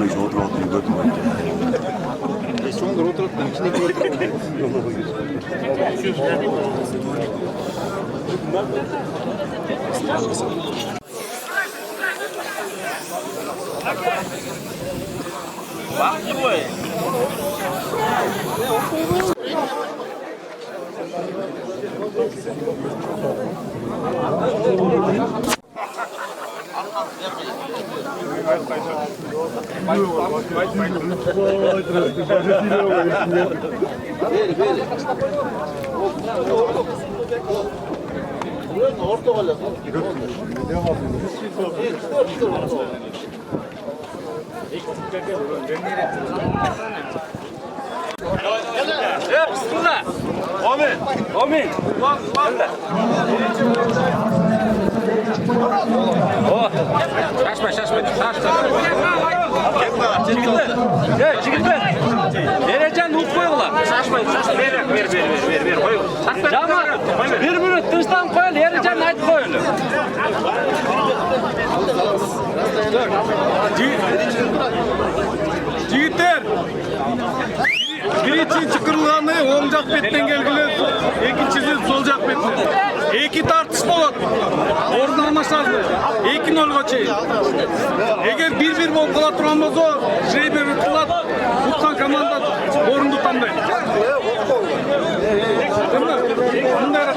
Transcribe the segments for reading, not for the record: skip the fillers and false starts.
işte oturup götürmek. Sonunda oturup içine götürmek. Bak bu. Bismillah. Amin. Amin. Oh. Şaşma. Çekilme. Vereceksin hukuk koyuyorlar. Şaşmayın. Ver. Koyun. Camat. Bir minut dıştan koyun. Vereceksin ait koyun. Jigitler. Birinci kırılganlığı oğuncak betten gelgiler, ikincisi solcak betten. İki tartışma olur. Orada anlaşıldı. İki nolga çeyin. Eğer bir bol kula turamaz o, şey bir tutat, tutsan komanda orun tutandı. Değil mi? Bunlar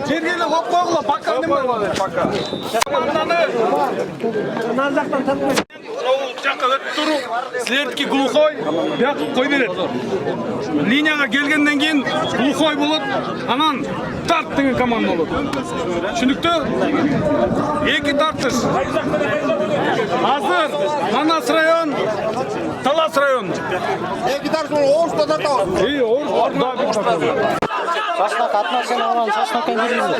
Jergeli hop koyla bakkan ne var? Bakkan. Nazaktan tanımayın. Жаққа тұру. Сілердікі глухой, бияқ қой береді. Линияға келгенден кейін глухой болады, анан тарт деген команда болады. Шүндікті екі тартыш. Азыр Манас район, Талас район. Екі тартыш Оғыршта тартау. Оғыршта бір тартау. Шашна қатынасын алған, шашна кәндеріңіз.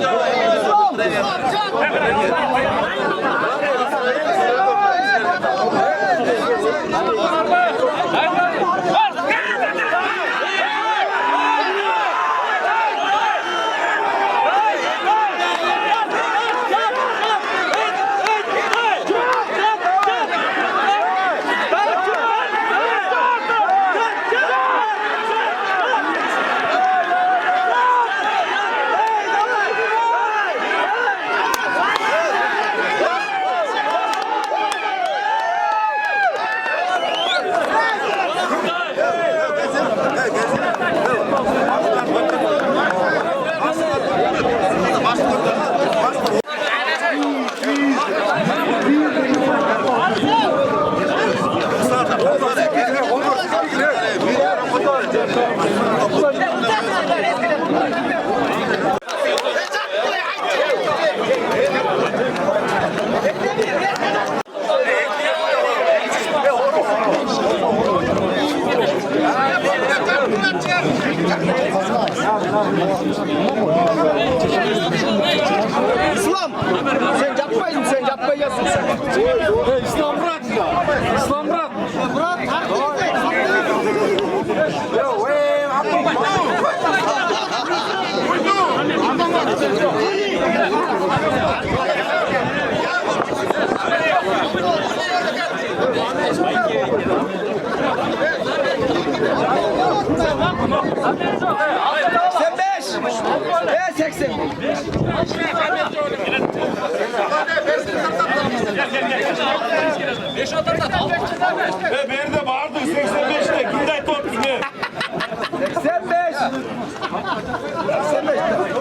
İslam! Sen yapmayasın sen. İslam bırak. İslam bırak. Bırak. Sen 80. Bir de vardı 85'te Günday top gibi. 85.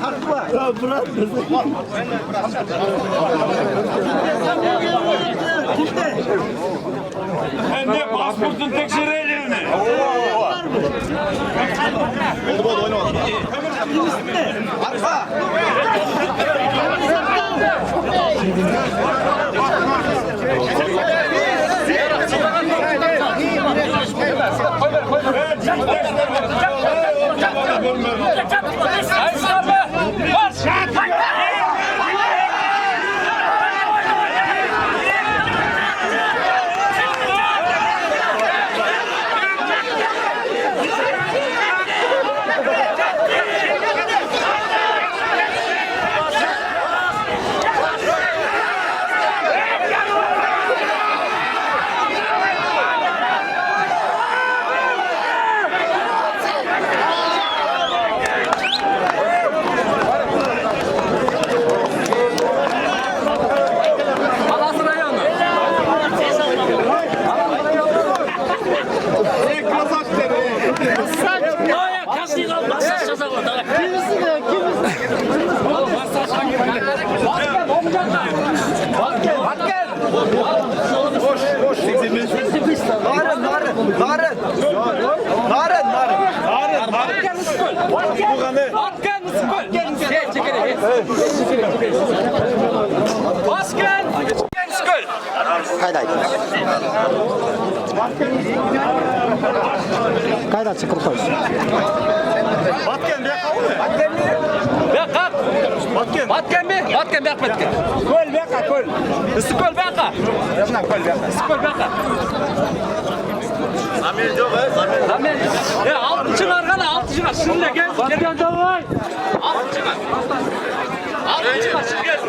Haklı. Ya bırak. Hem de pasportun tek şereflerini. Arka. Basken. Skol. Kayda aytыңыз. Kayda çıkıp koysun. Beka. Batken mi? Batken bek batken. Kol beka kol. Skol beka. Skol beka. Zamen. Ya altı çıkar kana altı çıkar. Şimdi gel. Batken davay. Altı çıkar. Altı çıkar. Gel.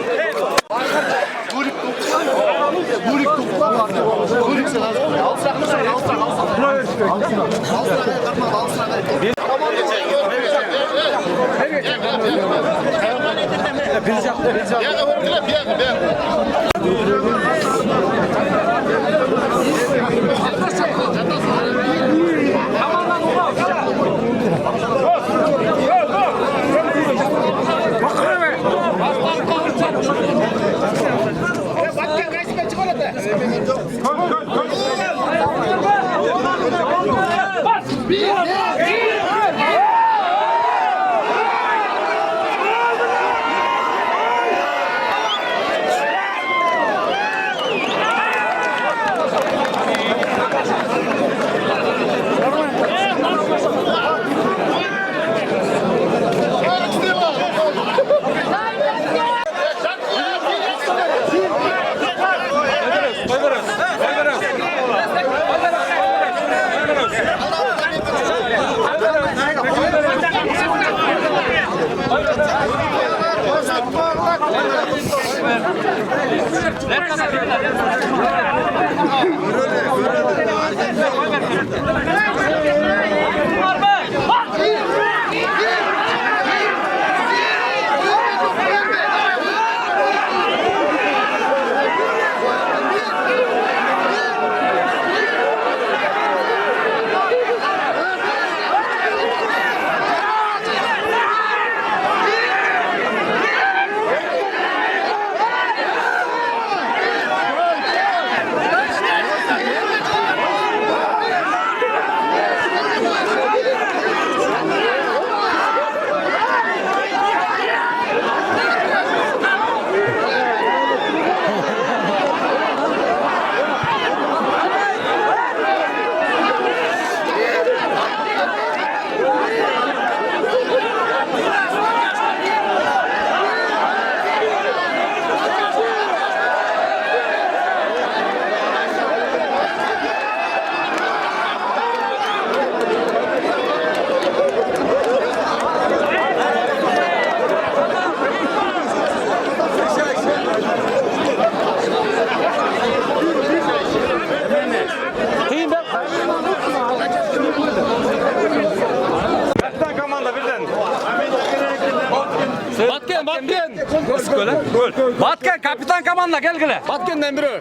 Batken kapitan kamanla gel gele. Batken'den biri.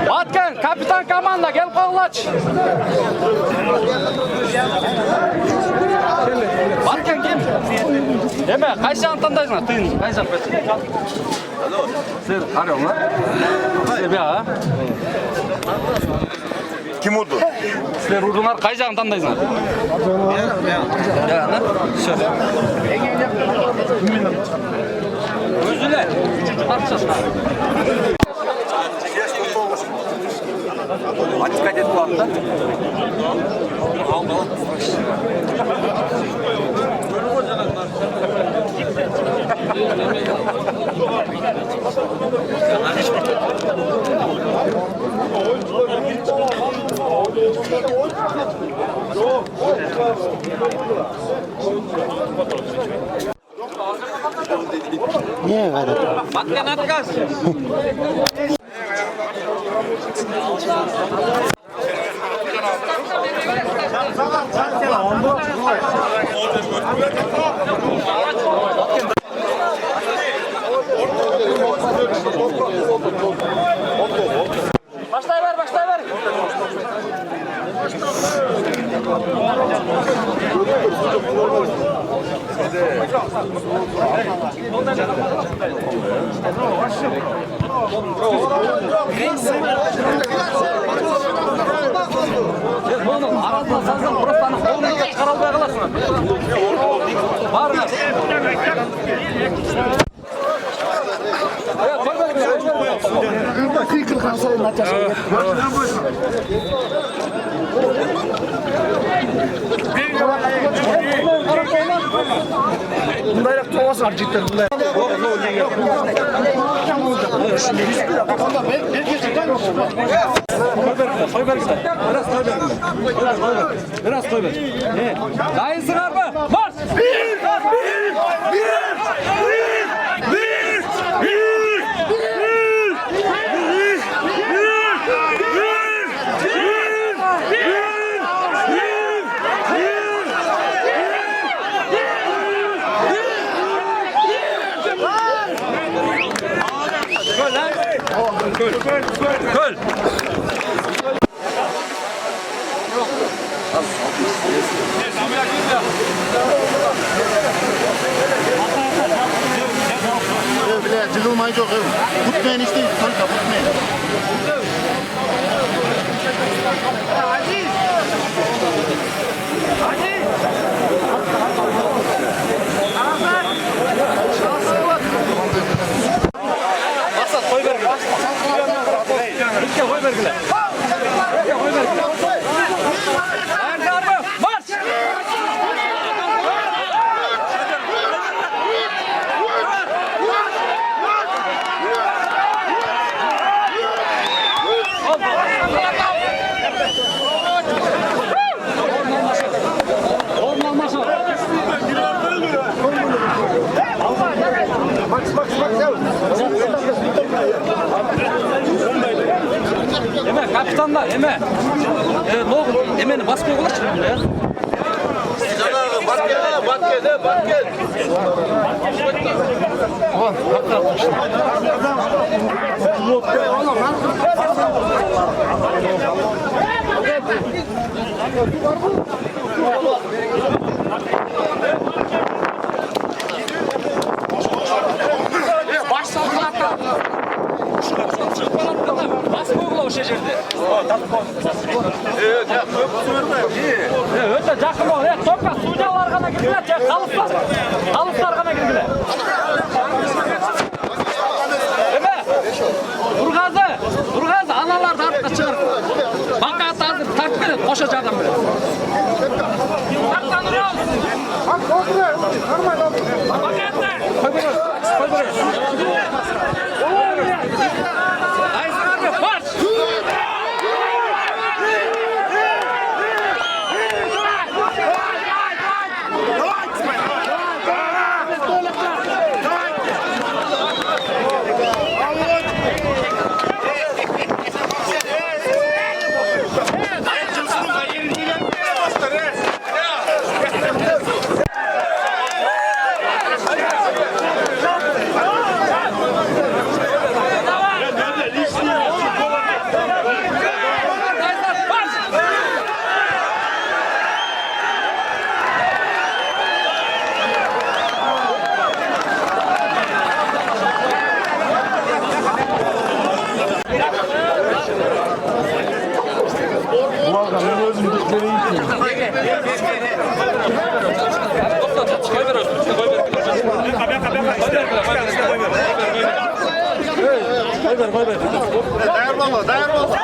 Batken kapitan kamanla gel kollaç. Batken kim? Deme kaçta antandaysın? Tıyın. Kaçta pesin? Alo. Sen arıyorsun lan. Sen bir ha. Kim oldu? Sizler urdular kaç antandaysın? Ya ne? Şöyle. Özüler. Tartışasın abi. Hadi dikkat et bu anda. Niye gayret? Batken atkas. Başlayıver, başlayıver. Oğlum, arasına sarsan burasını kolunu çıkaralım kalasın. Var mı? Bundayraq toğası var cidden. Koy ver işte. Biraz koy ver. Dayısınlar mı? Marş! Köl. Bile cılılmayı çok ev. Kutmayın işte. Kanka kutmayın. Maksat koy ver. İlke koy ver bile. İlke koy ver bile. Dayısınlar mı? Marş! Eme kapitanlar eme. Ne oldu? Eme'ni baskı ulaş. Baskı ula o şeşirdi. Öte jakın ol. Topla sucalar kana girdiler. Kalıplar. Kalıplar kana girdiler. Eme. Burgazı analar da artık çıkar. Banka tartır takdir et. Koşacak adam böyle. Taklanırız. Koy buraya. Dayısınlar mı? Marş! Dayan baba, dayan baba.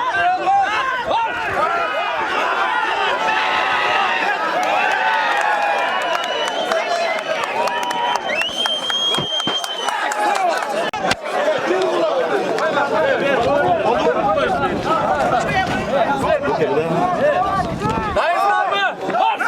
Dayısınlar mı? Marş!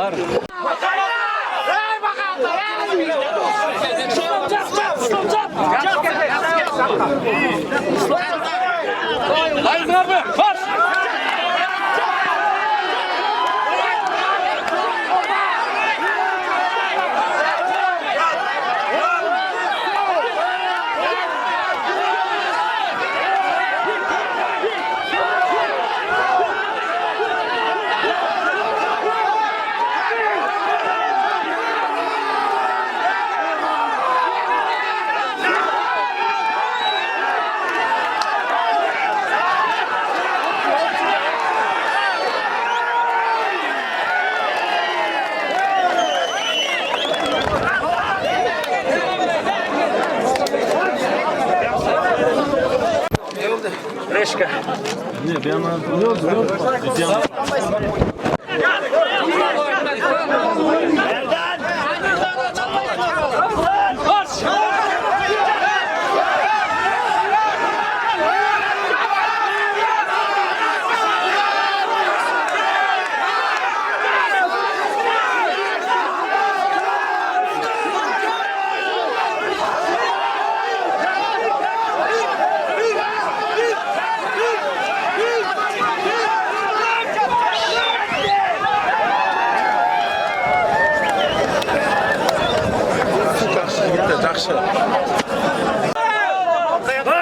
Var. Hayır abi. Koş. Reşka. Ne bir yana yok.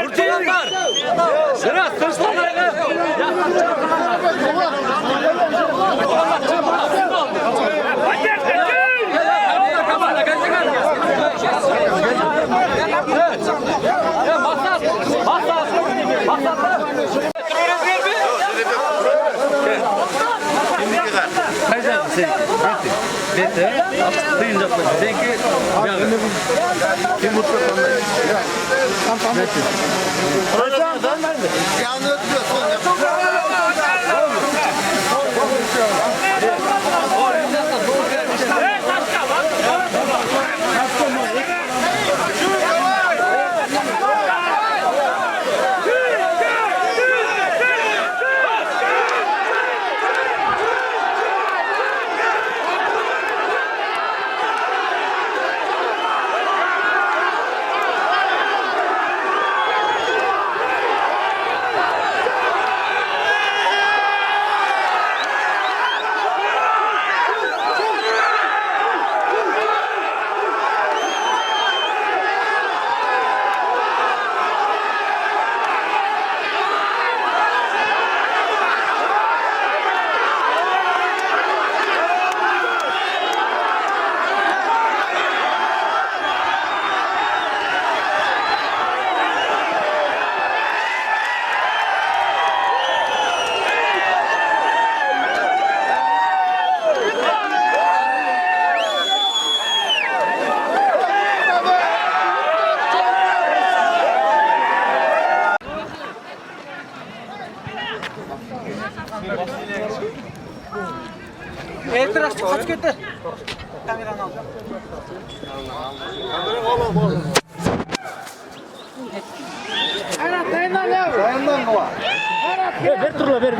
Kurtulanlar. Biraz tırslanlar. Elektrikçi kaç gitti? Kameranı al. Ana dayandan ya. Dayandan kova. Ver turla ver.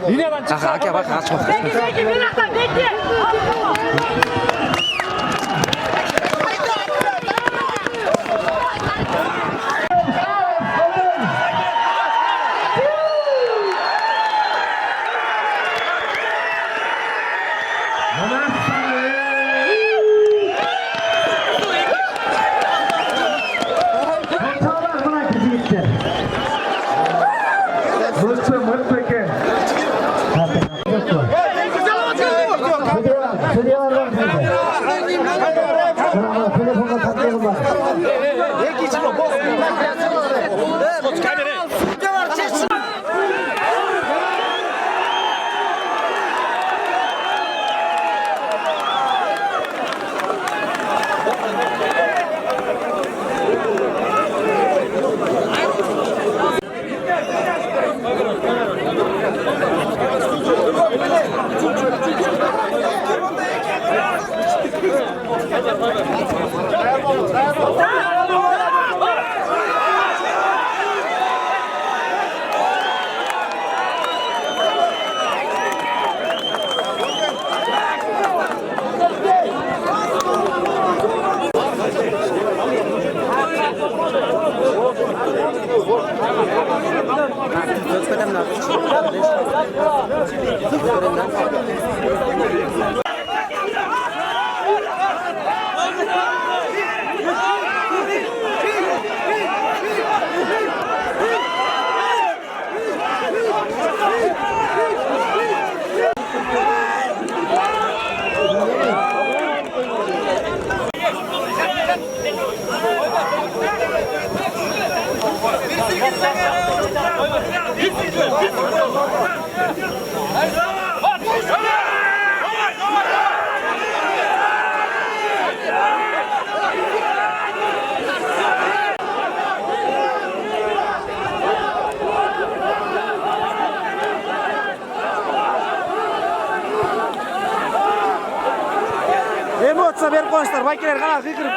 Yine ben çık. Bak kaç. Bekle bir dakika bekle. Emotsiya berib qo'yinglar, vakilar qanaqa qiyqirib.